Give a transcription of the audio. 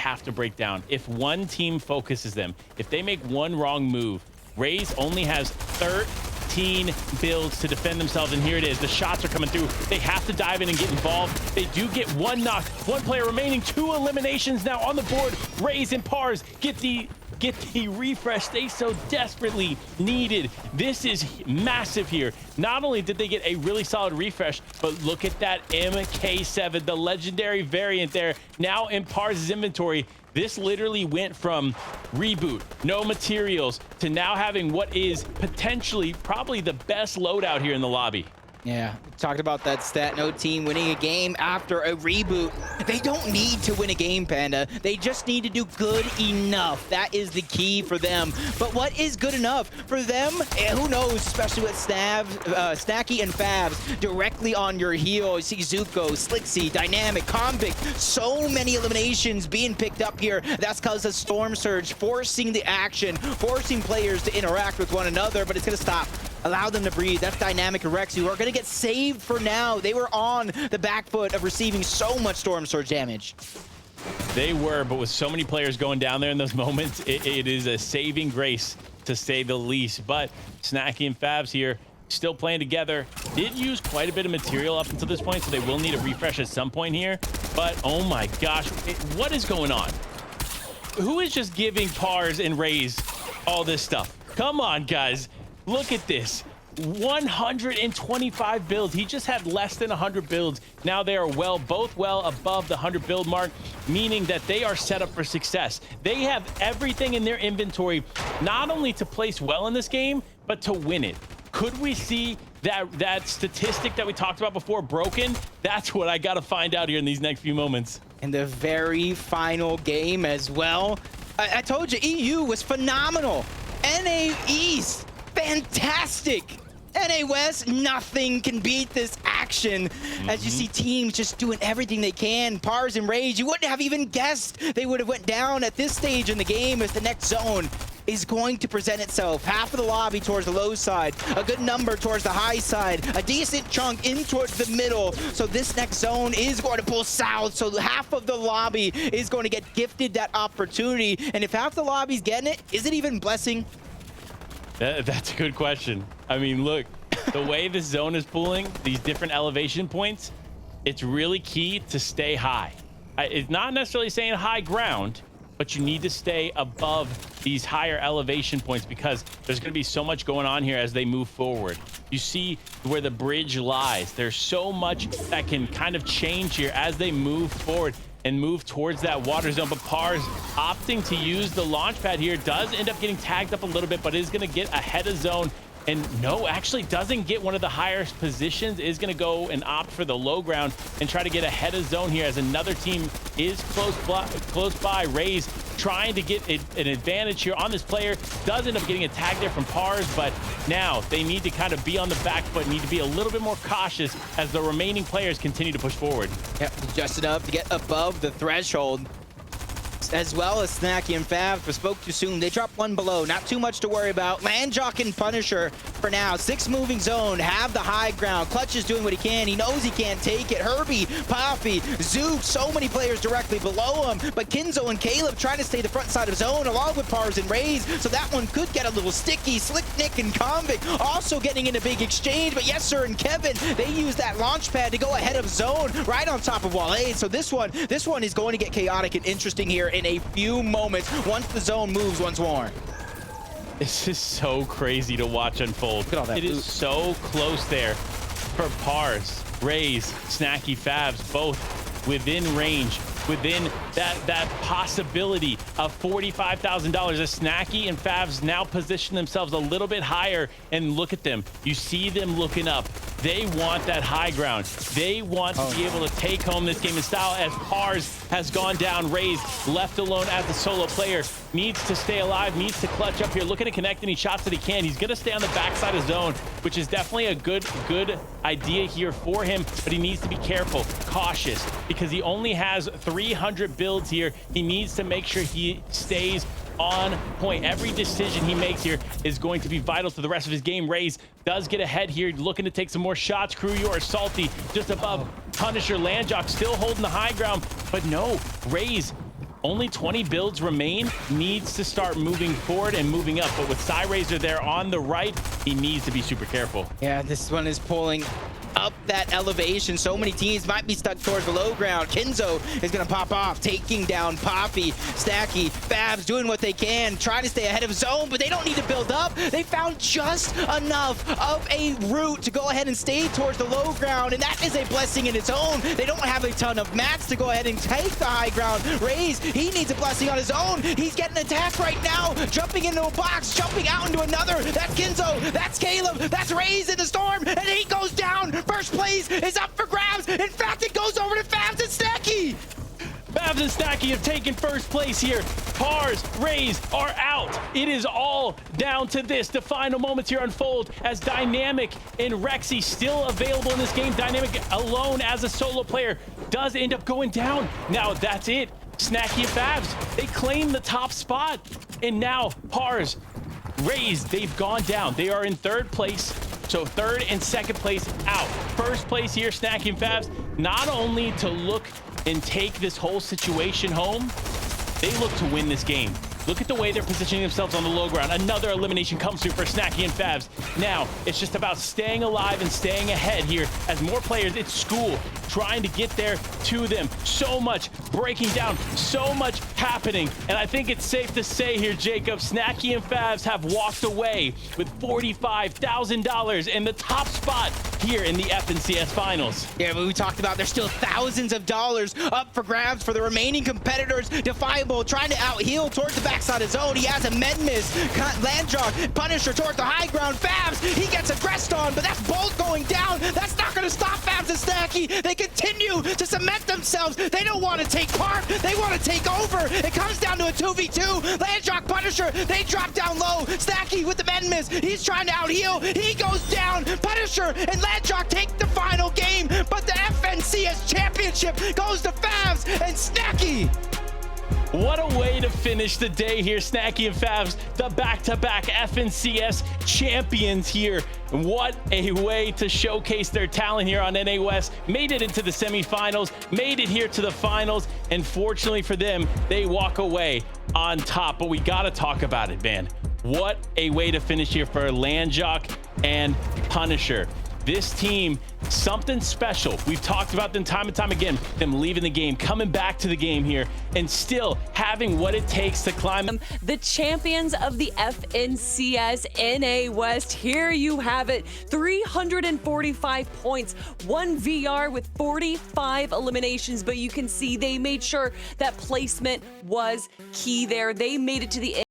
have to break down. If one team focuses them, if they make one wrong move, Raze only has 13 builds to defend themselves, and here it is. The shots are coming through. They have to dive in and get involved. They do get one knock, one player remaining, 2 eliminations now on the board. Raze and Pars get the refresh they so desperately needed. This is massive here. Not only did they get a really solid refresh, but look at that MK7, the legendary variant there, now in Pars' inventory. This literally went from reboot, no materials, to now having what is potentially probably the best loadout here in the lobby. Yeah, talked about that stat. No team winning a game after a reboot. They don't need to win a game, Panda. They just need to do good enough. That is the key for them. But what is good enough for them? Who knows, especially with SNACKY and Favs directly on your heel. You see Zuko, Slicksy, Dynamic, Convict. So many eliminations being picked up here. That's because of Storm Surge forcing the action, forcing players to interact with one another, but it's going to stop. Allow them to breathe. That's Dynamic and Rex, who are going to get saved for now. They were on the back foot of receiving so much Storm Surge damage. They were, but with so many players going down there in those moments, it is a saving grace, to say the least. But SNACKY and Favs here still playing together. Did use quite a bit of material up until this point, so they will need a refresh at some point here. But oh my gosh, what is going on? Who is just giving Pars and Raze all this stuff? Come on, guys. Look at this. 125 builds. He just had less than 100 builds. Now they are both well above the 100 build mark, meaning that they are set up for success. They have everything in their inventory, not only to place well in this game, but to win it. Could we see that statistic that we talked about before broken? That's what I got to find out here in these next few moments. In the very final game as well. I told you, EU was phenomenal. NA East, fantastic. NA West, nothing can beat this action. As you see teams just doing everything they can. Pars and Rage, you wouldn't have even guessed they would have went down at this stage in the game as the next zone is going to present itself. Half of the lobby towards the low side, a good number towards the high side, a decent chunk in towards the middle. So this next zone is going to pull south. So half of the lobby is going to get gifted that opportunity. And if half the lobby's getting it, is it even blessing? That's a good question. I mean, look, the way this zone is pulling, these different elevation points, it's really key to stay high. It's not necessarily saying high ground, but you need to stay above these higher elevation points because there's going to be so much going on here as they move forward. You see where the bridge lies. There's so much that can kind of change here as they move forward and move towards that water zone. But Pars opting to use the launch pad here does end up getting tagged up a little bit, but is going to get ahead of zone. And no, actually doesn't get one of the higher positions, is going to go and opt for the low ground and try to get ahead of zone here as another team is close by. Raze trying to get an advantage here on this player, does end up getting a tag there from Pars, but now they need to kind of be on the back foot, need to be a little bit more cautious as the remaining players continue to push forward. Yep, just enough to get above the threshold. As well as SNACKY and Favs, but spoke too soon. They dropped one below. Not too much to worry about. Landjock and Punisher for now. 6 moving zone. Have the high ground. Clutch is doing what he can. He knows he can't take it. Herbie, Poppy, Zook, so many players directly below him. But Kinzo and Caleb trying to stay the front side of zone along with Pars and Raze. So that one could get a little sticky. Slick Nick and Convict also getting in a big exchange. But yes, sir, and Kevin, they use that launch pad to go ahead of zone right on top of Wall 8. So this one is going to get chaotic and interesting here in a few moments once the zone moves once more. This is so crazy to watch unfold. Look at all that it is so close there for Pars, Raze, SNACKY, Favs, both within range, within that possibility of $45,000 as SNACKY and Favs now position themselves a little bit higher. And look at them. You see them looking up. They want that high ground. They want to be able to take home this game in style as Pars has gone down. Raze left alone as the solo player. Needs to stay alive, needs to clutch up here. Looking to connect any shots that he can. He's going to stay on the backside of zone, which is definitely a good idea here for him. But he needs to be careful, cautious, because he only has 300 builds here. He needs to make sure he stays on point. Every decision he makes here is going to be vital to the rest of his game. Raze does get ahead here, looking to take some more shots. Crew, you are salty just above Punisher. Landjock still holding the high ground, but no, Raze Only 20 builds remain. Needs to start moving forward and moving up. But with Cyrazor there on the right, he needs to be super careful. Yeah, this one is pulling up that elevation. So many teams might be stuck towards the low ground. Kinzo is going to pop off, taking down Poppy. SNACKY, Favs doing what they can, trying to stay ahead of zone, but they don't need to build up. They found just enough of a route to go ahead and stay towards the low ground, and that is a blessing in its own. They don't have a ton of mats to go ahead and take the high ground. Raze, he needs a blessing on his own. He's getting attacked right now, jumping into a box, jumping out into another. That's Kinzo, that's Caleb, that's Raze in the storm, and he goes down. First place is up for grabs. In fact, it goes over to Favs and SNACKY. Favs and SNACKY have taken first place here. Pars, Raze are out. It is all down to this. The final moments here unfold as Dynamic and Rexy still available in this game. Dynamic alone as a solo player does end up going down. Now that's it. SNACKY and Favs, they claim the top spot. And now Pars, Raze, they've gone down. They are in third place. So third and second place out. First place here, SNACKY and Favs, not only to look and take this whole situation home, they look to win this game. Look at the way they're positioning themselves on the low ground. Another elimination comes through for SNACKY and Favs. Now, it's just about staying alive and staying ahead here as more players, it's school, trying to get there to them. So much breaking down, so much happening. And I think it's safe to say here, Jacob, SNACKY and Favs have walked away with $45,000 in the top spot here in the FNCS Finals. Yeah, but we talked about there's still thousands of dollars up for grabs for the remaining competitors. Defiable trying to out-heal towards the backside of zone. He has a med miss. Landrock, Punisher towards the high ground. Favs, he gets aggressed on, but that's Bolt going down. That's not going to stop Favs and SNACKY. They continue to cement themselves. They don't want to take part. They want to take over. It comes down to a 2v2. Landrock, Punisher, they drop down low. SNACKY with the med miss. He's trying to out-heal. He goes down. Punisher and Landrock take the final game, but the FNCS championship goes to Favs and SNACKY. What a way to finish the day here, SNACKY and Favs, the back-to-back FNCS champions here. And what a way to showcase their talent here on NA West. Made it into the semifinals, made it here to the finals, and fortunately for them, they walk away on top. But we gotta talk about it, man. What a way to finish here for Landjock and Punisher. This team, something special. We've talked about them time and time again, them leaving the game, coming back to the game here, and still having what it takes to climb. The champions of the FNCS NA West. Here you have it, 345 points, 1 VR with 45 eliminations, but you can see they made sure that placement was key there. They made it to the